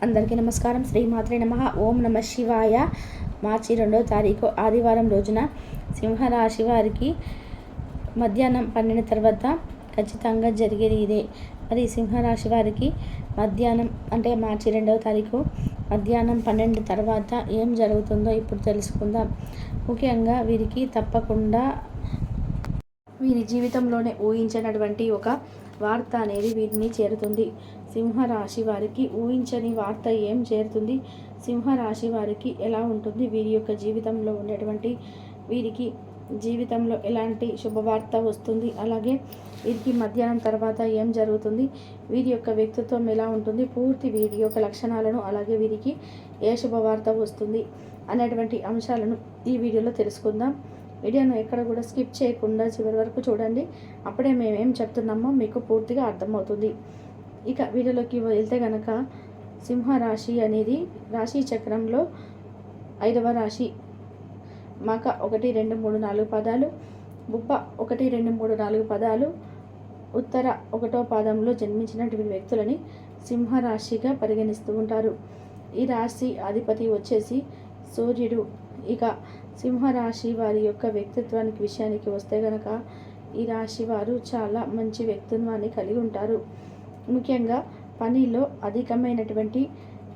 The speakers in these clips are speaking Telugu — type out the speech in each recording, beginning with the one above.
అందరికీ నమస్కారం. శ్రీమాత్రే నమః. ఓం నమ శివాయ. మార్చి 2వ తారీఖు ఆదివారం రోజున సింహరాశి వారికి మధ్యాహ్నం 12 తర్వాత ఖచ్చితంగా జరిగేది ఇదే. మరి సింహరాశి వారికి మధ్యాహ్నం అంటే మార్చి 2వ తారీఖు మధ్యాహ్నం 12 తర్వాత ఏం జరుగుతుందో ఇప్పుడు తెలుసుకుందాం. ముఖ్యంగా వీరికి తప్పకుండా వీరి జీవితంలోనే ఊహించినటువంటి ఒక వార్త అనేది వీరిని చేరుతుంది. సింహరాశి వారికి ఊహించని వార్త ఏం చేరుతుంది? సింహరాశి వారికి ఎలా ఉంటుంది? వీరి యొక్క జీవితంలో ఉండేటువంటి వీరికి జీవితంలో ఎలాంటి శుభవార్త వస్తుంది? అలాగే వీరికి మధ్యాహ్నం తర్వాత ఏం జరుగుతుంది? వీరి యొక్క వ్యక్తిత్వం ఎలా ఉంటుంది? పూర్తి వీరి యొక్క లక్షణాలను అలాగే వీరికి ఏ శుభవార్త వస్తుంది అనేటువంటి అంశాలను ఈ వీడియోలో తెలుసుకుందాం. వీడియోను ఎక్కడ కూడా స్కిప్ చేయకుండా చివరి వరకు చూడండి. అప్పుడే మేమేం చెప్తున్నామో మీకు పూర్తిగా అర్థమవుతుంది. ఇక వీడియోలోకి వెళ్తే కనుక సింహరాశి అనేది రాశి చక్రంలో 5వ రాశి. మక 1, 2, 3, 4 పదాలు, బుబ్బ 1, 2, 3, 4 పదాలు, ఉత్తర 1వ పాదంలో జన్మించినటువంటి వ్యక్తులని సింహరాశిగా పరిగణిస్తూ ఉంటారు. ఈ రాశి అధిపతి వచ్చేసి సూర్యుడు. ఇక సింహరాశి వారి యొక్క వ్యక్తిత్వానికి విషయానికి వస్తే గనక ఈ రాశి వారు చాలా మంచి వ్యక్తిత్వాన్ని కలిగి ఉంటారు. ముఖ్యంగా పనిలో అధికమైనటువంటి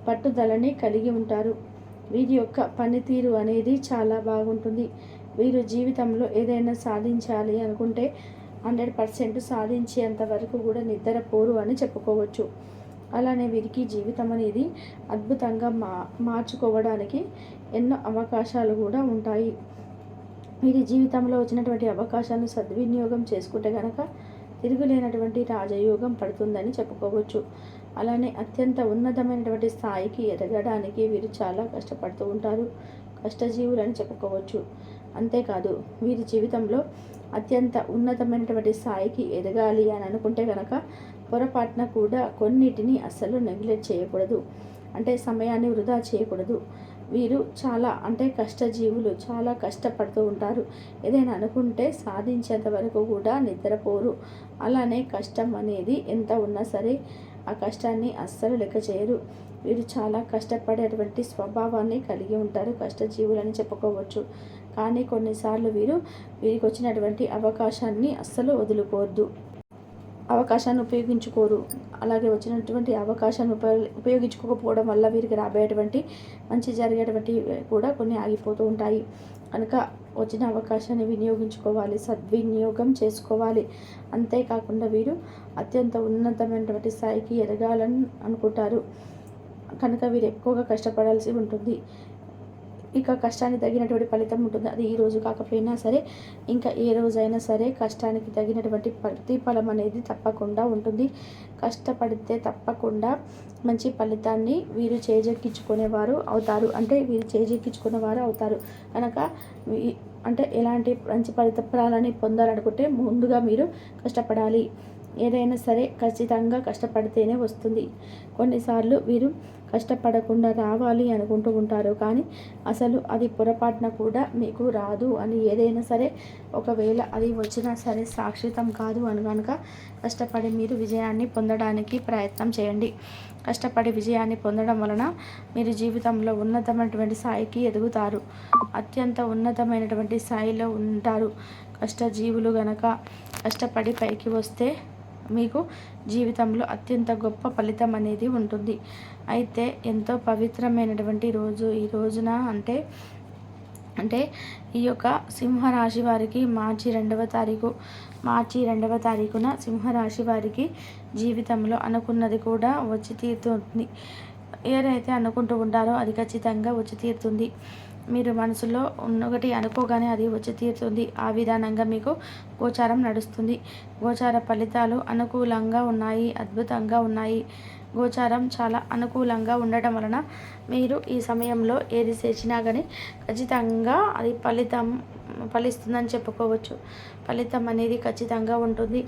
పట్టుదలని కలిగి ఉంటారు. వీరి యొక్క పనితీరు అనేది చాలా బాగుంటుంది. వీరు జీవితంలో ఏదైనా సాధించాలి అనుకుంటే 100% సాధించేంత వరకు కూడా నిద్రపోరు అని చెప్పుకోవచ్చు. అలానే వీరికి జీవితం అనేది అద్భుతంగా మార్చుకోవడానికి ఎన్నో అవకాశాలు కూడా ఉంటాయి. వీరి జీవితంలో వచ్చినటువంటి అవకాశాలను సద్వినియోగం చేసుకుంటే కనుక తిరుగులేనటువంటి రాజయోగం పడుతుందని చెప్పుకోవచ్చు. అలానే అత్యంత ఉన్నతమైనటువంటి స్థాయికి ఎదగడానికి వీరు చాలా కష్టపడుతూ ఉంటారు. కష్టజీవులని చెప్పుకోవచ్చు. అంతేకాదు వీరి జీవితంలో అత్యంత ఉన్నతమైనటువంటి స్థాయికి ఎదగాలి అని అనుకుంటే కనుక పొరపాటున కూడా కొన్నిటిని అస్సలు నెగ్లెక్ట్ చేయకూడదు. అంటే సమయాన్ని వృధా చేయకూడదు. వీరు చాలా కష్టజీవులు, చాలా కష్టపడుతూ ఉంటారు. ఏదైనా అనుకుంటే సాధించేంత వరకు కూడా నిద్రపోరు. అలానే కష్టం అనేది ఎంత ఉన్నా సరే ఆ కష్టాన్ని అస్సలు లెక్క చేయరు. వీరు చాలా కష్టపడేటువంటి స్వభావాన్ని కలిగి ఉంటారు. కష్టజీవులని చెప్పుకోవచ్చు. కానీ కొన్నిసార్లు వీరికి వచ్చినటువంటి అవకాశాన్ని అస్సలు వదులుకోవద్దు. అవకాశాన్ని ఉపయోగించుకోరు. అలాగే వచ్చినటువంటి అవకాశాన్ని ఉపయోగించుకోకపోవడం వల్ల వీరికి రాబోయేటువంటి మంచి జరిగేటువంటి కూడా కొన్ని ఆగిపోతూ ఉంటాయి. కనుక వచ్చిన అవకాశాన్ని వినియోగించుకోవాలి, సద్వినియోగం చేసుకోవాలి. అంతేకాకుండా వీరు అత్యంత ఉన్నతమైనటువంటి స్థాయికి ఎదగాలని అనుకుంటారు. కనుక వీరు ఎక్కువగా కష్టపడాల్సి ఉంటుంది. ఇక కష్టానికి తగినటువంటి ఫలితం ఉంటుంది. అది ఈ రోజు కాకపోయినా సరే ఇంకా ఏ రోజైనా సరే కష్టానికి తగినటువంటి ప్రతిఫలం అనేది తప్పకుండా ఉంటుంది. కష్టపడితే తప్పకుండా మంచి ఫలితాన్ని వీరు చేజెక్కించుకునేవారు అవుతారు. కనుక ఎలాంటి మంచి ఫలితాలని పొందాలనుకుంటే ముందుగా మీరు కష్టపడాలి. ఏదైనా సరే ఖచ్చితంగా కష్టపడితేనే వస్తుంది. కొన్నిసార్లు వీరు కష్టపడకుండా రావాలి అనుకుంటూ ఉంటారు. కానీ అసలు అది పొరపాటున కూడా మీకు రాదు అని ఏదైనా సరే ఒకవేళ అది వచ్చినా సరే శాశ్వతం కాదు అని కనుక కష్టపడి మీరు విజయాన్ని పొందడానికి ప్రయత్నం చేయండి. కష్టపడి విజయాన్ని పొందడం వలన మీరు జీవితంలో ఉన్నతమైనటువంటి స్థాయికి ఎదుగుతారు. అత్యంత ఉన్నతమైనటువంటి స్థాయిలో ఉంటారు. కష్టజీవులు గనక కష్టపడి పైకి వస్తే మీకు జీవితంలో అత్యంత గొప్ప ఫలితం అనేది ఉంటుంది. అయితే ఎంతో పవిత్రమైనటువంటి రోజు ఈ రోజున అంటే ఈ యొక్క సింహరాశి వారికి మార్చి 2వ తారీఖున సింహరాశి వారికి జీవితంలో అనుకున్నది కూడా వచ్చి తీరుతుంది. ఏదైతే అనుకుంటూ ఉంటారో అది ఖచ్చితంగా వచ్చి తీరుతుంది. మీరు మనసులో ఒకటి అనుకోగానే అది వచ్చి తీరుతుంది. ఆ విధానంగా మీకు గోచారం నడుస్తుంది. గోచార ఫలితాలు అనుకూలంగా ఉన్నాయి, అద్భుతంగా ఉన్నాయి. గోచారం చాలా అనుకూలంగా ఉండటం వలన మీరు ఈ సమయంలో ఏది చేసినా కానీ ఖచ్చితంగా అది ఫలిస్తుందని చెప్పుకోవచ్చు. ఫలితం అనేది ఖచ్చితంగా ఉంటుంది.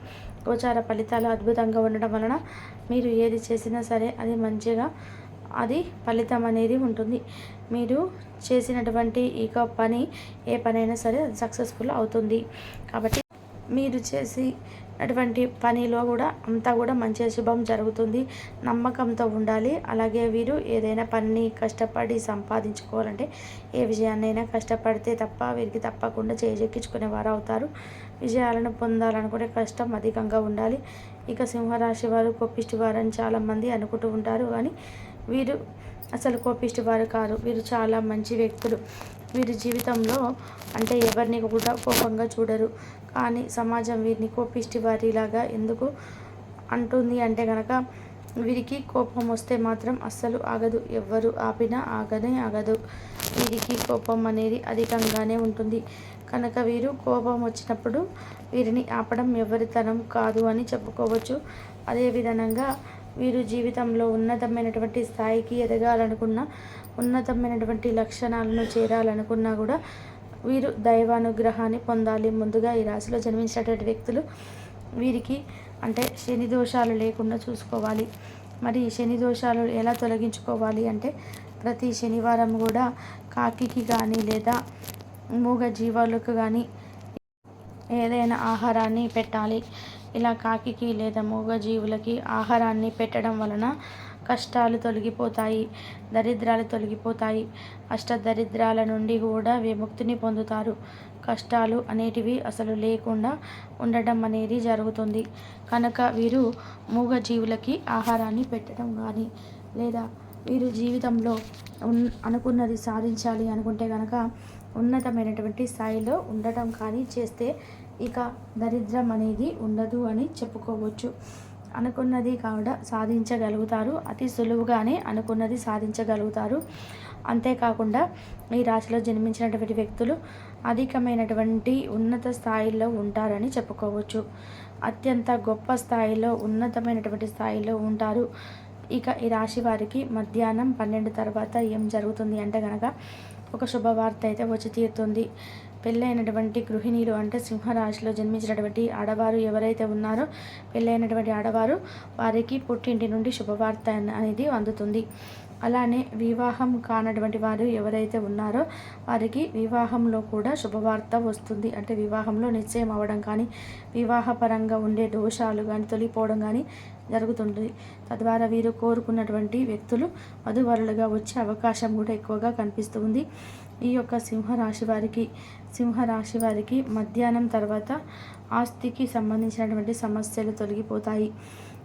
గోచార ఫలితాలు అద్భుతంగా ఉండటం వలన మీరు ఏది చేసినా సరే అది మంచిగా అది ఫలితం అనేది ఉంటుంది. మీరు చేసినటువంటి ఏ పనైనా సరే అది సక్సెస్ఫుల్ అవుతుంది. కాబట్టి మీరు అటువంటి పనిలో కూడా అంతా కూడా మంచి శుభం జరుగుతుంది. నమ్మకంతో ఉండాలి. అలాగే వీరు ఏదైనా పనిని కష్టపడి సంపాదించుకోవాలంటే ఏ విజయాన్నైనా కష్టపడితే తప్ప వీరికి తప్పకుండా చేజెక్కించుకునే వారు అవుతారు. విజయాలను పొందాలనుకునే కష్టం అధికంగా ఉండాలి. ఇక సింహరాశి వారు కోపిష్టి వారని చాలామంది అనుకుంటూ ఉంటారు, కానీ వీరు అసలు కోపిష్టి వారు కారు. వీరు చాలా మంచి వ్యక్తులు. వీరి జీవితంలో అంటే ఎవరిని కూడా కోపంగా చూడరు. కానీ సమాజం వీరిని కోపిష్టి వారిలాగా ఎందుకు అంటుంది అంటే కనుక వీరికి కోపం వస్తే మాత్రం అస్సలు ఆగదు. ఎవ్వరు ఆపినా ఆగనే ఆగదు. వీరికి కోపం అనేది అధికంగానే ఉంటుంది. కనుక వీరు కోపం వచ్చినప్పుడు వీరిని ఆపడం ఎవరితనం కాదు అని చెప్పుకోవచ్చు. అదేవిధంగా వీరు జీవితంలో ఉన్నతమైనటువంటి స్థాయికి ఎదగాలనుకున్న, ఉన్నతమైనటువంటి లక్షణాలను చేరాలనుకున్నా కూడా వీరు దైవానుగ్రహాన్ని పొందాలి. ముందుగా ఈ రాశిలో జన్మించినటువంటి వ్యక్తులు వీరికి అంటే శని దోషాలు లేకుండా చూసుకోవాలి. మరి శని దోషాలు ఎలా తొలగించుకోవాలి అంటే ప్రతి శనివారం కూడా కాకికి కానీ లేదా మూగ జీవాలకు కానీ ఏదైనా ఆహారాన్ని పెట్టాలి. ఇలా కాకికి లేదా మూగ జీవులకి ఆహారాన్ని పెట్టడం వలన కష్టాలు తొలగిపోతాయి, దరిద్రాలు తొలగిపోతాయి. అష్టదరిద్రాల నుండి కూడా విముక్తిని పొందుతారు. కష్టాలు అనేటివి అసలు లేకుండా ఉండడం అనేది జరుగుతుంది. కనుక వీరు మూగ జీవులకి ఆహారాన్ని పెట్టడం కానీ లేదా వీరు జీవితంలో అనుకున్నది సాధించాలి అనుకుంటే కనుక ఉన్నతమైనటువంటి స్థాయిలో ఉండటం కానీ చేస్తే ఇక దరిద్రం అనేది ఉండదు అని చెప్పుకోవచ్చు. అనుకున్నది కూడా సాధించగలుగుతారు. అతి సులువుగానే అనుకున్నది సాధించగలుగుతారు. అంతేకాకుండా ఈ రాశిలో జన్మించినటువంటి వ్యక్తులు అధికమైనటువంటి ఉన్నత స్థాయిలో ఉంటారని చెప్పుకోవచ్చు. అత్యంత గొప్ప స్థాయిలో ఉన్నతమైనటువంటి స్థాయిలో ఉంటారు. ఇక ఈ రాశి వారికి మధ్యాహ్నం 12 తర్వాత ఏం జరుగుతుంది అంటే కనుక ఒక శుభవార్త అయితే వచ్చి తీరుతుంది. పెళ్ళైనటువంటి గృహిణీలు అంటే సింహరాశిలో జన్మించినటువంటి ఆడవారు ఎవరైతే ఉన్నారో పెళ్ళైనటువంటి ఆడవారు వారికి పుట్టింటి నుండి శుభవార్త అనేది అందుతుంది. అలానే వివాహం కానటువంటి వారు ఎవరైతే ఉన్నారో వారికి వివాహంలో కూడా శుభవార్త వస్తుంది. అంటే వివాహంలో నిశ్చయం అవ్వడం కానీ వివాహపరంగా ఉండే దోషాలు కానీ తొలిపోవడం కానీ జరుగుతుంది. తద్వారా వీరు కోరుకున్నటువంటి వ్యక్తులు వధువరులుగా వచ్చే అవకాశం కూడా ఎక్కువగా కనిపిస్తుంది. ఈ యొక్క సింహరాశి వారికి మధ్యాహ్నం తర్వాత ఆస్తికి సంబంధించినటువంటి సమస్యలు తొలగిపోతాయి.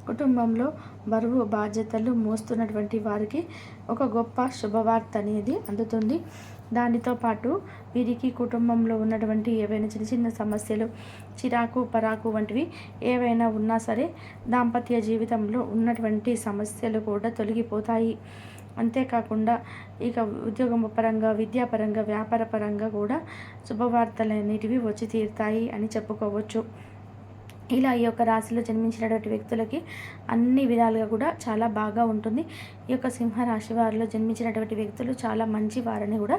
కుటుంబంలో బరువు బాధ్యతలు మోస్తున్నటువంటి వారికి ఒక గొప్ప శుభవార్త అనేది అందుతుంది. దానితో పాటు వీరికి కుటుంబంలో ఉన్నటువంటి ఏవైనా చిన్న చిన్న సమస్యలు, చిరాకు పరాకు వంటివి ఏవైనా ఉన్నా సరే దాంపత్య జీవితంలో ఉన్నటువంటి సమస్యలు కూడా తొలగిపోతాయి. అంతేకాకుండా ఇక ఉద్యోగం పరంగా, విద్యాపరంగా, వ్యాపార పరంగా కూడా శుభవార్తలు అనేటివి వచ్చి తీరుతాయి అని చెప్పుకోవచ్చు. ఇలా ఈ యొక్క రాశిలో జన్మించినటువంటి వ్యక్తులకి అన్ని విధాలుగా కూడా చాలా బాగా ఉంటుంది. ఈ యొక్క సింహరాశి వారిలో జన్మించినటువంటి వ్యక్తులు చాలా మంచి వారని కూడా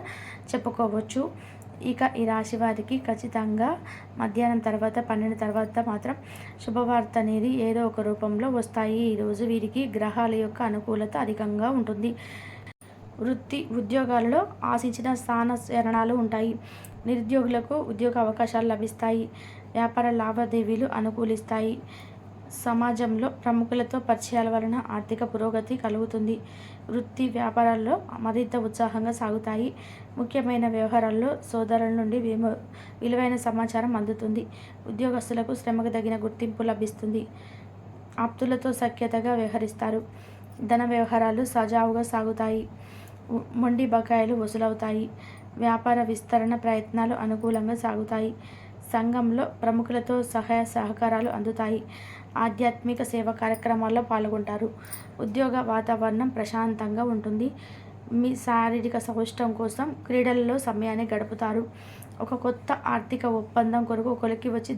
చెప్పుకోవచ్చు. ఇక ఈ రాశి వారికి ఖచ్చితంగా మధ్యాహ్నం తర్వాత 12 తర్వాత మాత్రం శుభవార్త అనేది ఏదో ఒక రూపంలో వస్తాయి. ఈరోజు వీరికి గ్రహాల యొక్క అనుకూలత అధికంగా ఉంటుంది. వృత్తి ఉద్యోగాలలో ఆశించిన స్థానచలనాలు ఉంటాయి. నిరుద్యోగులకు ఉద్యోగ అవకాశాలు లభిస్తాయి. వ్యాపార లావాదేవీలు అనుకూలిస్తాయి. సమాజంలో ప్రముఖులతో పరిచయాల వలన ఆర్థిక పురోగతి కలుగుతుంది. వృత్తి వ్యాపారాల్లో మరింత ఉత్సాహంగా సాగుతాయి. ముఖ్యమైన వ్యవహారాల్లో సోదరుల నుండి విలువైన సమాచారం అందుతుంది. ఉద్యోగస్తులకు శ్రమకు తగిన గుర్తింపు లభిస్తుంది. ఆప్తులతో సఖ్యతగా వ్యవహరిస్తారు. ధన వ్యవహారాలు సజావుగా సాగుతాయి. మొండి బకాయిలు వసూలవుతాయి. వ్యాపార విస్తరణ ప్రయత్నాలు అనుకూలంగా సాగుతాయి. సంఘంలో ప్రముఖులతో సహాయ సహకారాలు అందుతాయి. ఆధ్యాత్మిక సేవా కార్యక్రమాల్లో పాల్గొంటారు. ఉద్యోగ వాతావరణం ప్రశాంతంగా ఉంటుంది. మీ శారీరక సౌష్ఠవం కోసం క్రీడలలో సమయాన్ని గడుపుతారు. ఒక కొత్త ఆర్థిక ఒప్పందం కొరకు ఒకరికి వచ్చి